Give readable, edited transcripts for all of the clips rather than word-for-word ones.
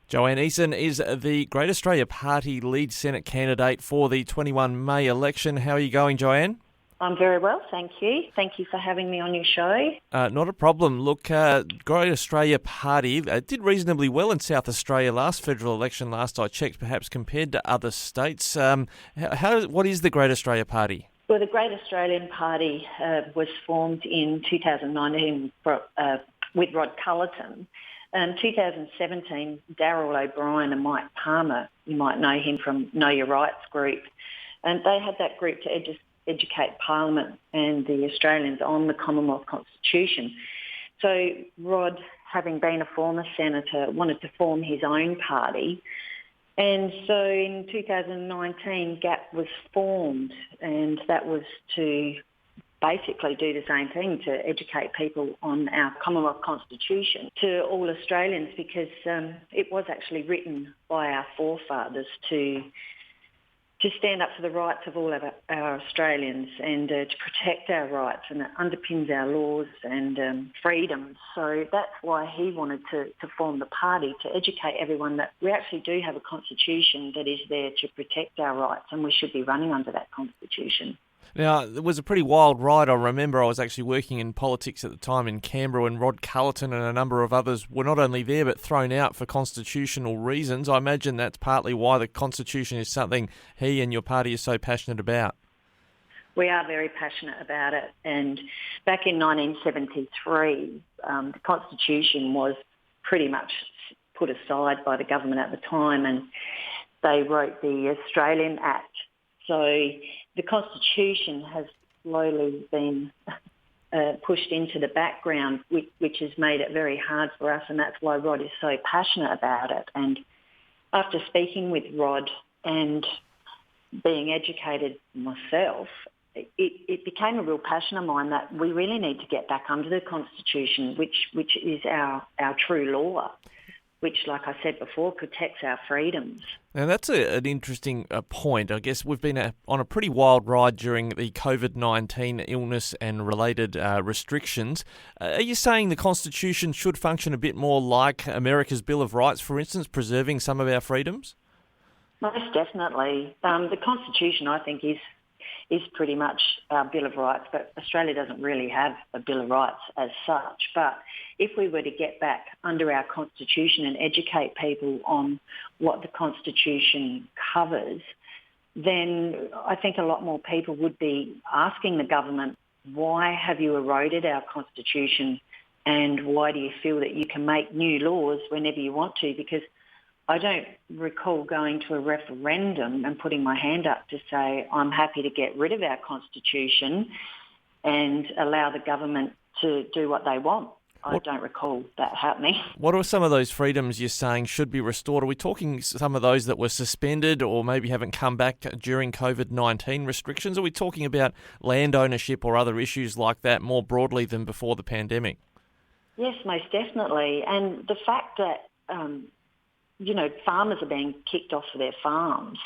Joanne Eason is the Great Australia Party lead Senate candidate for the 21 May election. How are you going, Joanne? I'm very well, thank you. Thank you for having me on your show. Not a problem. Look, Great Australia Party did reasonably well in South Australia last federal election, last I checked, perhaps compared to other states. What is the Great Australia Party? Well, the Great Australian Party was formed in 2019 with Rod Culleton. 2017, Darryl O'Brien and Mike Palmer, you might know him from Know Your Rights group, and they had that group to educate Parliament and the Australians on the Commonwealth Constitution. So Rod, having been a former senator, wanted to form his own party. And so in 2019, GAP was formed, and that was to basically do the same thing, to educate people on our Commonwealth Constitution to all Australians, because it was actually written by our forefathers to stand up for the rights of all of our Australians and to protect our rights, and it underpins our laws and freedoms. So that's why he wanted to form the party, to educate everyone that we actually do have a constitution that is there to protect our rights, and we should be running under that constitution. Now, it was a pretty wild ride. I remember I was actually working in politics at the time in Canberra when Rod Culleton and a number of others were not only there but thrown out for constitutional reasons. I imagine that's partly why the Constitution is something he and your party is so passionate about. We are very passionate about it. And back in 1973, the Constitution was pretty much put aside by the government at the time, and they wrote the Australian Act. So the Constitution has slowly been pushed into the background, which has made it very hard for us, and that's why Rod is so passionate about it. And after speaking with Rod and being educated myself, it became a real passion of mine that we really need to get back under the Constitution, which is our true law, which, like I said before, protects our freedoms. Now, that's an interesting point. I guess we've been on a pretty wild ride during the COVID-19 illness and related restrictions. Are you saying the Constitution should function a bit more like America's Bill of Rights, for instance, preserving some of our freedoms? Most definitely. The Constitution, I think, is pretty much our Bill of Rights, but Australia doesn't really have a Bill of Rights as such. But if we were to get back under our Constitution and educate people on what the Constitution covers, then I think a lot more people would be asking the government, why have you eroded our Constitution, and why do you feel that you can make new laws whenever you want to? Because I don't recall going to a referendum and putting my hand up to say I'm happy to get rid of our Constitution and allow the government to do what they want. I don't recall that happening. What are some of those freedoms you're saying should be restored? Are we talking some of those that were suspended or maybe haven't come back during COVID-19 restrictions? Are we talking about land ownership or other issues like that more broadly than before the pandemic? Yes, most definitely. And the fact that farmers are being kicked off of their farms,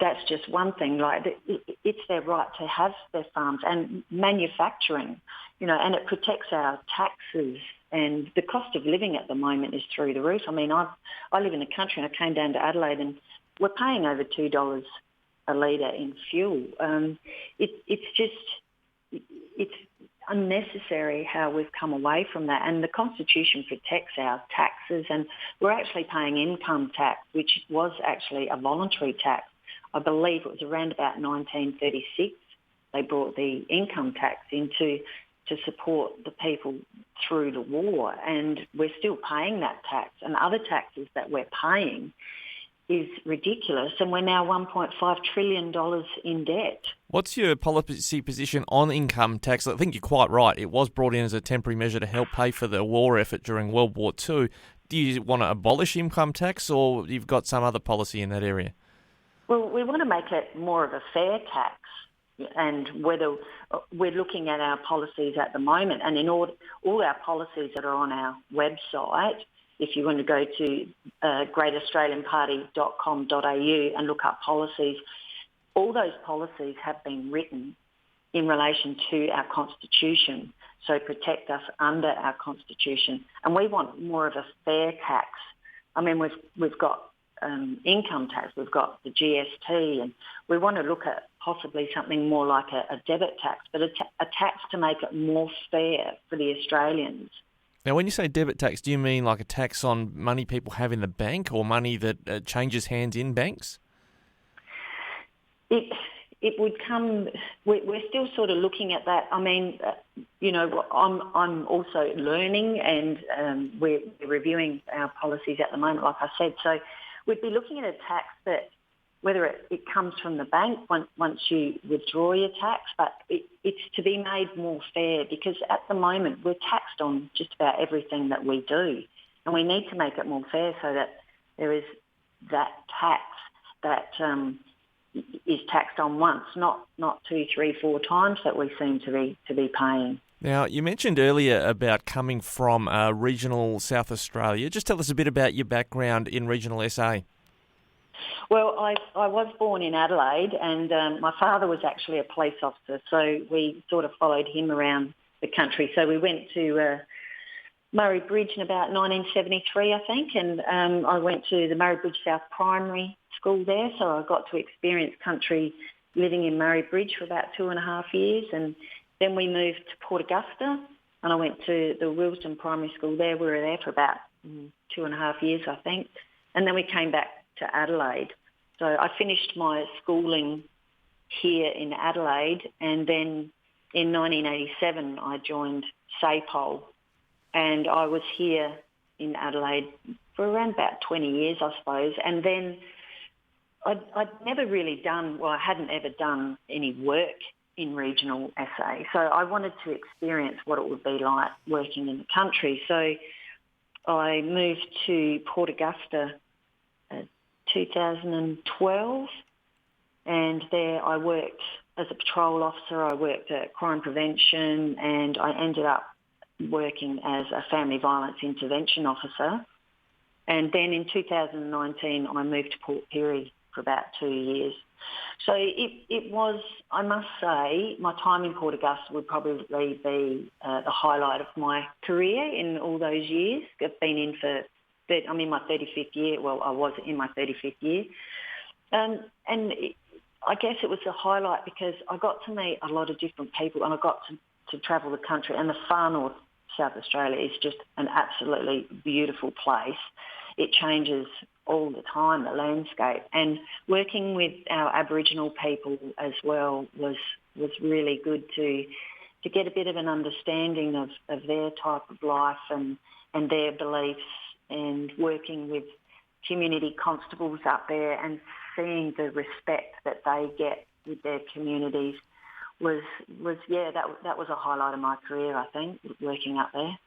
that's just one thing. Like, it's their right to have their farms, and manufacturing, and it protects our taxes. And the cost of living at the moment is through the roof. I mean, I live in the country, and I came down to Adelaide, and we're paying over $2 a litre in fuel. It's unnecessary how we've come away from that, and the Constitution protects our taxes, and we're actually paying income tax, which was actually a voluntary tax. I believe it was around about 1936 they brought the income tax into to support the people through the war, and we're still paying that tax, and other taxes that we're paying is ridiculous, and we're now $1.5 trillion in debt. What's your policy position on income tax? I think you're quite right. It was brought in as a temporary measure to help pay for the war effort during World War II. Do you want to abolish income tax, or you've got some other policy in that area? Well, we want to make it more of a fair tax, and whether we're looking at our policies at the moment, and in all our policies that are on our website, if you want to go to greataustralianparty.com.au and look up policies, all those policies have been written in relation to our Constitution, so protect us under our Constitution. And we want more of a fair tax I mean, we've got income tax, we've got the GST, and we want to look at possibly something more like a debit tax, but a tax to make it more fair for the Australians. Now, when you say debit tax, do you mean like a tax on money people have in the bank or money that changes hands in banks? It would come. We're still sort of looking at that. I mean, I'm also learning, and we're reviewing our policies at the moment, like I said. So we'd be looking at a tax that, whether it comes from the bank once you withdraw your tax, but it's to be made more fair, because at the moment we're taxed on just about everything that we do, and we need to make it more fair so that there is that tax that is taxed on once, not 2, 3, 4 times that we seem to be paying. Now, you mentioned earlier about coming from regional South Australia. Just tell us a bit about your background in regional SA. Well, I was born in Adelaide, and my father was actually a police officer, so we sort of followed him around the country. So we went to Murray Bridge in about 1973, I think, and I went to the Murray Bridge South Primary School there, so I got to experience country living in Murray Bridge for about 2.5 years, and then we moved to Port Augusta, and I went to the Wilsden Primary School there. We were there for about 2.5 years, I think, and then we came back to Adelaide. So I finished my schooling here in Adelaide, and then in 1987 I joined SAPOL, and I was here in Adelaide for around about 20 years, I suppose. And then I'd never really I hadn't ever done any work in regional SA. So I wanted to experience what it would be like working in the country. So I moved to Port Augusta 2012, and there I worked as a patrol officer. I worked at crime prevention, and I ended up working as a family violence intervention officer. And then in 2019 I moved to Port Pirie for about 2 years. So it was, I must say, my time in Port Augusta would probably be the highlight of my career in all those years. I've been I'm in my 35th year. Well, I was in my 35th year. And I guess it was a highlight because I got to meet a lot of different people, and I got to travel the country. And the far north South Australia is just an absolutely beautiful place. It changes all the time, the landscape. And working with our Aboriginal people as well was really good to get a bit of an understanding of their type of life and their beliefs, and working with community constables up there and seeing the respect that they get with their communities was that was a highlight of my career, I think, working up there.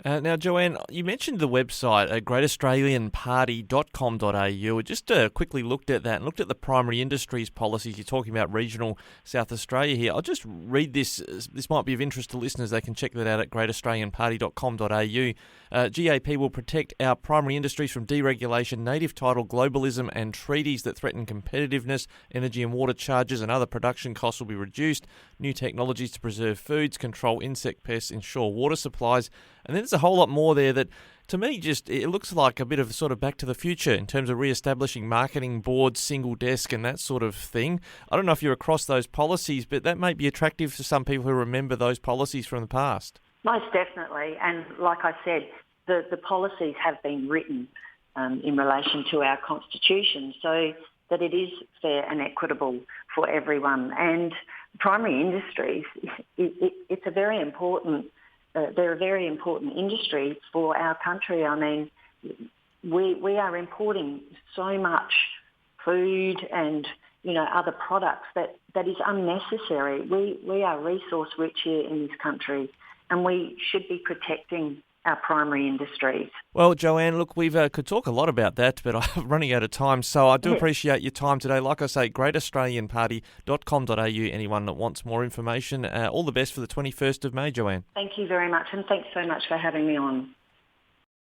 Now, Joanne, you mentioned the website, greataustralianparty.com.au. I just quickly looked at that and looked at the primary industries policies. You're talking about regional South Australia here. I'll just read this. This might be of interest to listeners. They can check that out at greataustralianparty.com.au. GAP will protect our primary industries from deregulation, native title, globalism and treaties that threaten competitiveness. Energy and water charges and other production costs will be reduced. New technologies to preserve foods, control insect pests, ensure water supplies. And then there's a whole lot more there that, to me, it looks like a bit of sort of back to the future in terms of re-establishing marketing boards, single desk and that sort of thing. I don't know if you're across those policies, but that may be attractive to some people who remember those policies from the past. Most definitely. And like I said, the policies have been written in relation to our Constitution so that it is fair and equitable for everyone. And primary industries, it's a very important they're a very important industry for our country. I mean, we are importing so much food and, other products that is unnecessary. We are resource rich here in this country, and we should be protecting our primary industries. Well, Joanne, look, we could talk a lot about that, but I'm running out of time, so I do appreciate your time today. Like I say, greataustralianparty.com.au, anyone that wants more information. All the best for the 21st of May, Joanne. Thank you very much, and thanks so much for having me on.